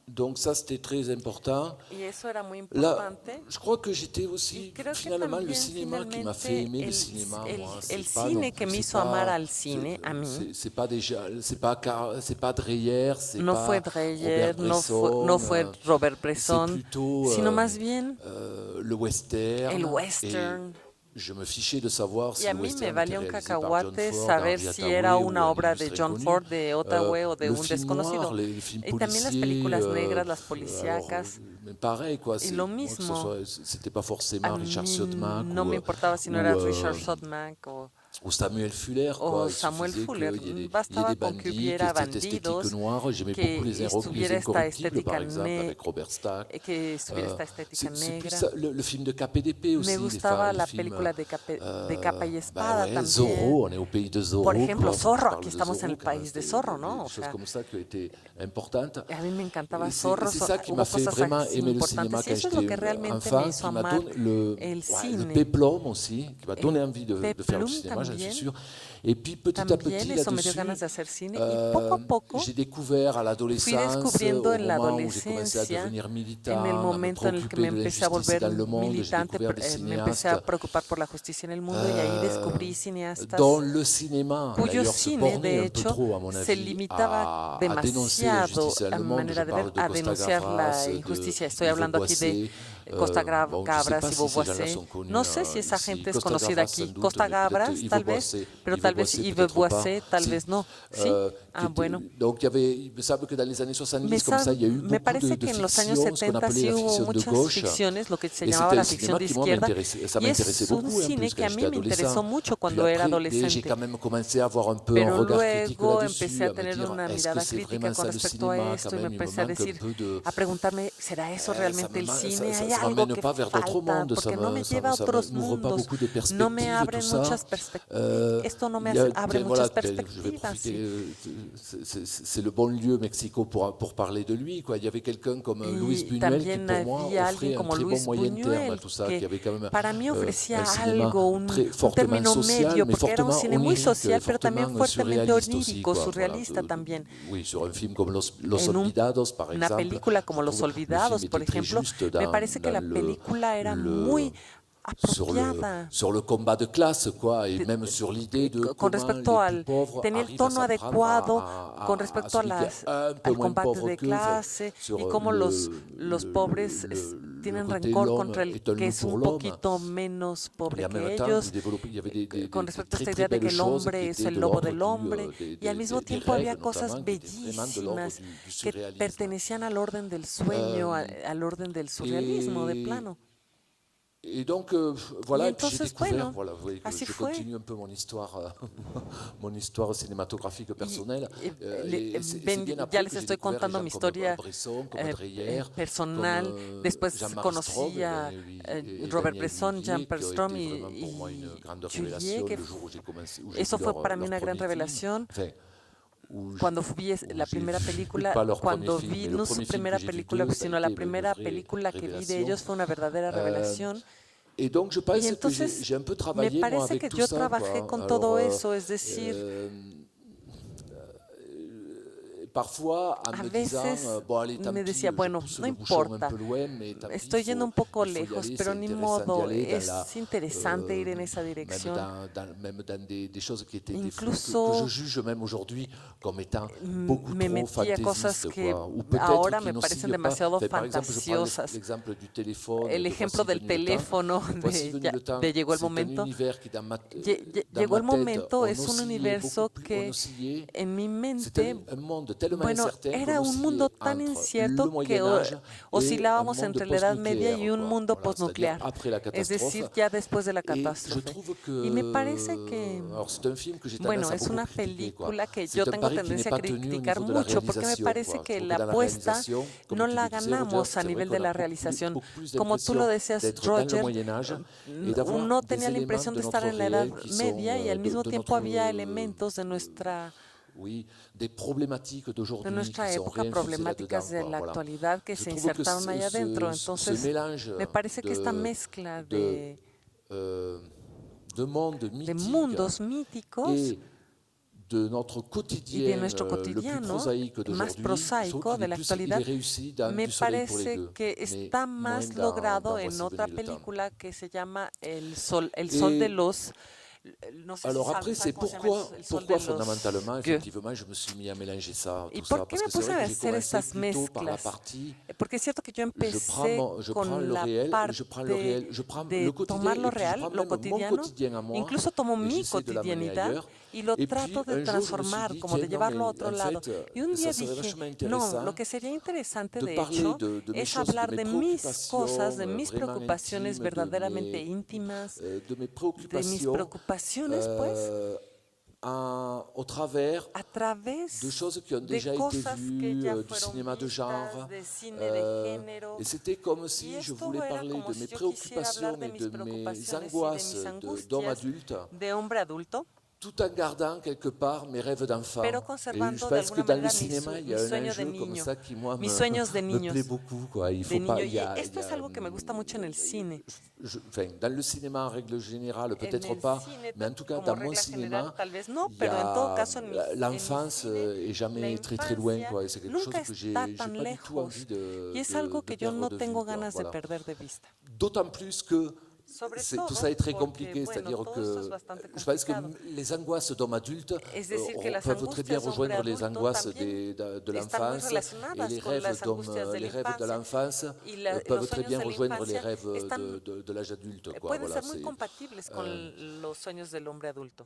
Donc ça, c'était très important. y eso era muy Là, importante. je crois que j'étais Y aussi, creo que finalement, le también cinéma qui m'a fait finalmente aimer le cinéma, moi, el c'est pas non cine que plus, me hizo amar al cine, a mí, c'est pas déjà, c'est pas Dreyer, c'est no fue pas Dreyer, Robert no Bresson, fue Robert c'est Bresson, plutôt sino más bien le el western. Et western. je me fichais de savoir Y si a le mí me western était valía un réalisé par John cacahuate Ford, saber Henry si era Hathaway ou una un obra de illustre John inconnu. Ford, de Ottaway o de Le un film noir, desconocido. les films Y también las policiers, películas negras, las alors, policíacas. mais pareil, quoi. Y lo Moi, que ce mismo, soit, c'était pas a forcément Richard mí Siodmak no me importaba si no ou, era Richard Sodmack ou Samuel Fuller, o quoi. Il Samuel suffisait Fuller. il y ait Bastaba des con que bandits, que hubiera cette esthétique bandidos, noire. J'aimais beaucoup que les estuviera esta Incorruptibles, par estética, exemple, avec Robert Stack. que estuviera esta estética C'est plus negra. ça, le film de KPDP Me aussi, gustaba les la films. película de capa y Bah espada ouais, también. Zorro, on est au pays de Por Zorro, ejemplo, quoi. Faut que je Zorro, parle aquí de estamos en Zorro, el quand même. país de C'était Zorro, ¿no? des O choses sea, comme ça qui ont été importantes. a mí me encantaba Et Zorro, c'est ça qui hubo m'a fait cosas vraiment así aimer le importantes. cinéma Y quand eso es lo j'étais que realmente me enfant, hizo qui m'a amar donné el ouais, le cine. péplum aussi, qui m'a donné El envie de faire du peplum cinéma, j'en suis también, sûr. Et puis petit à también petit eso me dio là-dessus, ganas de hacer cine. Y poco a poco j'ai découvert à fui l'adolescence, descubriendo au en la moment où j'ai commencé à adolescencia, devenir en el militant, à me momento en el que me préoccuper de empecé a l'injustice volver dans le monde, j'ai militante, découvert des me empecé cinéastes a preocupar por la justicia en el mundo y ahí euh, descubrí cineastas dont le cinéma, cuyo d'ailleurs, se cine, bornait de un peu hecho, trop, à mon se avis, limitaba à dénoncer demasiado l'injustice dans a le mi monde. Je manera de ver parle de a Costa denunciar la Gavras, de injusticia. Estoy Yves hablando aquí de Boisset. Costa Bon, je ne sais Gabras pas y si ces gens-là Beauvoiset. sont connus No sé si esa ici. gente es Costa conocida Gavras, sans aquí. doute, Costa mais peut-être Gabras, Yves tal vez, Boisset. pero Yves tal vez Boisset, Yves peut-être pas. Boisset, tal Si. vez no. ¿Sí? Qui Bueno. donc, il me semble que dans les années 70, comme ça, il y a eu Me beaucoup parece de que en los años fiction, ce qu'on 70 appelait sí la hubo fiction de muchas gauche. ficciones, lo que se Et llamaba c'était un la ficción cinéma de qui, moi, izquierda. ça Y m'intéressait es un beaucoup, en cine plus, que quand a j'étais mí me interesó adolescent. mucho Puis cuando era après, j'ai adolescente. quand même commencé à avoir un peu un Pero regard critique luego empecé là-dessus, a à me tener dire, una est-ce que mirada c'est crítica vraiment con ça le respecto a cinéma? esto Quand y me même, il me empecé a manque un decir, peu de... a preguntarme, ¿será eso realmente el cine? ¿Hay algo m'amène que pas vers d'autres falta? mondes, Porque no me lleva a ça otros m'ouvre pas mundos, beaucoup de no me perspectives, tout abren ça. muchas perspectivas. Esto no me Il y a, abre voilà, muchas je vais perspectivas. profiter, c'est le bon lieu, Mexico, pour parler de lui, quoi. Il y avait quelqu'un comme Luis Y Buñuel qui, también pour moi, había alguien offrait un como très bon Luis moyen terme à Buñuel, tout ça, qui que avait quand même para mí ofrecía un cinéma algo, très un fortement término social, medio, mais porque era un fortement cine muy onirique, social, pero también fortement fuertemente surréaliste aussi, onírico, quoi. Voilà, surrealista también. oui, sur un film comme Los En Olvidados, par una exemple, película je como Los trouve le film Olvidados, por était très ejemplo, juste me parece que la película era muy apropiada sur le combat de classe, quoi, et même sur l'idée de con comment respecto les plus al, pauvres tenía el arrivent à tono s'en prendre adecuado con à respecto a celui qui est un peu al moins combate pauvre de qu'eux, enfin, clase sur y cómo los pobres le tienen côté rencor l'homme contra el est un que loup es pour un l'homme. poquito menos pobre Et en que même temps, ellos, il y avait con des respecto a très esta très idea de que belles el choses qui hombre es étaient el de lobo l'ordre del hombre, y al mismo des tiempo había rêves, cosas notamment, qui étaient vraiment de l'ordre bellísimas du que surréalisme. pertenecían al orden del sueño, al orden del surrealismo de Et, plano. et donc, Y voilà, et puis j'ai entonces, découvert, bueno, voilà, vous voyez que así je fue. continue un peu mon histoire, mon histoire cinématographique personnelle. C'est Ven, bien ya après les que j'ai estoy découvert contando les mi gens comme historia Bresson, comme Dreyer, personal. comme Después Jean-Marc Strobe, conocí a et Robert Daniel Bresson, Méliès, Jean-Pierre qui a Strom été vraiment pour moi une grande Juliet, révélation que le jour où j'ai commencé, où j'ai eso vu fue para mí leur una gran premier film. revelación. Enfin, où Cuando vi où la j'ai primera vu, película, pas leur premier cuando film, vi, mais le no su premier film que primera j'ai vu película, d'eux, ça a sino la été une primera vraie película que vi de révélation. ellos fue una verdadera revelación. Et donc je Y pense que entonces j'ai un peu me travaillé moi parece avec que tout yo ça, trabajé quoi. con Alors, todo eso, es decir, parfois en a me disant, veces bon allez, tant me pis, decía, je bueno, pousse no le bouchon un importa, peu loin, mais tant pis, estoy yendo un poco il faut y lejos, aller, pero c'est ni intéressant d'y modo, aller dans es interesante ir en esa même dirección. même dans des choses qui étaient des films que Incluso je juge même aujourd'hui comme étant beaucoup me trop metí a cosas fantaisistes, que quoi. Ou peut-être ahora qui me parecen n'oscillent pas. demasiado Enfin, par exemple, je prends fantasiosas. l'exemple du téléphone. El de ejemplo Voici del venu le temps. teléfono Voici venu le temps. de Llegó el C'est un momento. univers qui dans Llegó el ma tête, momento on es un oscillait universo beaucoup plus, on que oscillait. en mi C'était mente, un monde tellement bueno, incertain qu'on era un mundo oscillait tan entre le incierto que Moyen Âge et un oscilábamos monde entre la Edad Media y postnucléaire, un quoi. mundo Voilà, c'est-à-dire postnuclear, après la es catastrophe. decir, ya después de la Et je catástrofe. trouve Y me parece que, que... Alors c'est un film que j'ai bueno, tendance à es beaucoup una critiquer, quoi. película que C'est yo un tengo pari qui n'est tendencia a pas tenu au criticar niveau de la mucho, porque me réalisation, parece quoi. Je que trouve la dans la apuesta réalisation, comme no tu la le disais, ganamos Roger, a c'est vrai nivel qu'on de a la beaucoup realización. plus Como tú lo d'impression decías, d'être dans le Roger, Moyen Âge et d'avoir uno des tenía la éléments impresión de de estar notre en la Edad réel qui Media sont y al mismo de tiempo notre había elementos oui, des problématiques de d'aujourd'hui nuestra qui sont época, réinfusées là-dedans, problemáticas de quoi. la Voilà. actualidad que Je se trouve que insertaron ahí adentro. ce Entonces, mélange me parece que esta de, mezcla de, euh, de monde de mythique mundos míticos et de notre y de quotidien nuestro le plus cotidiano prosaïque más d'aujourd'hui, je prosaico trouve de qu'il la est actualidad, réussi dans me Du soleil pour les parece deux, que mais está moins más dans logrado en Voici otra venu le temps. película que se llama El sol de Et los, no sé si alors après, saben c'est cómo se llama el sol de pourquoi los fondamentalement, Gueux. effectivement, je me suis mis à mélanger ça, ¿Y tout por ça, qué parce me que c'est puse vrai a que j'ai hacer commencé estas plutôt par la mezclas? partie, Porque es cierto que yo empecé je prends con le la réel, je prends le réel, parte je prends de le quotidien, tomar lo et puis je real, prends lo même mon cotidiano, quotidien à moi, incluso tomo et mi j'essaie de l'amener cotidianidad ailleurs. y lo Et trato puis de un jour, je me suis transformar, dit, como tiens, de non, llevarlo a mais otro en lado. fait, Y un ça día serait dije, vachement no, lo intéressant que sería interesante de de parler hecho de mes es choses, de hablar mes de mis cosas, préoccupations de mis vraiment preocupaciones intimes, verdaderamente íntimas, de mes de mis préoccupations preocupaciones, pues, au travers a de través choses qui ont de déjà été cosas que vues, ya du fueron cinéma de vistas, genre. de cine de género. Et c'était comme Y si je esto voulais era parler como de si mes yo quisiera hablar préoccupations de et mis de mes preocupaciones y de angoisses mis d'homme angustias adulte, de hombre adulto, tout en gardant quelque part mes rêves d'enfant. pero Et je conservando de pense que alguna dans le manera cinéma, il y mi a un sueño de enjeu comme niño, ça qui, moi, mis sueños de me plaît niños, beaucoup, quoi. Il de faut pas, niño. il y Y a, esto es algo que me gusta mucho en el cine. enfin, dans le cinéma en règle générale, En peut-être el pas, cine, mais en tout cas, como dans mon regla general, cinéma, tal vez no, il y pero en todo a caso en mi l'enfance cine, est la jamais très très loin, infancia quoi. Et c'est quelque chose nunca que está j'ai tan pas du tout envie lejos. Y es algo de que yo perdre no de tengo vue, quoi. ganas de Voilà. perder de vista. D'autant plus que Sobre tout todo ça est très porque, compliqué, bueno, c'est-à-dire todo esto es que bastante je pense que complicado. les angoisses d'homme adulte Es decir, que las peuvent très bien angustias de hombre rejoindre les adulto angoisses también de están muy l'enfance, et relacionadas con las angustias de les la rêves de infancia. l'enfance Y peuvent los très sueños bien de la rejoindre les infancia rêves de l'âge adulte, quoi. pueden Voilà, ser muy c'est compatibles euh, con los sueños del hombre adulto.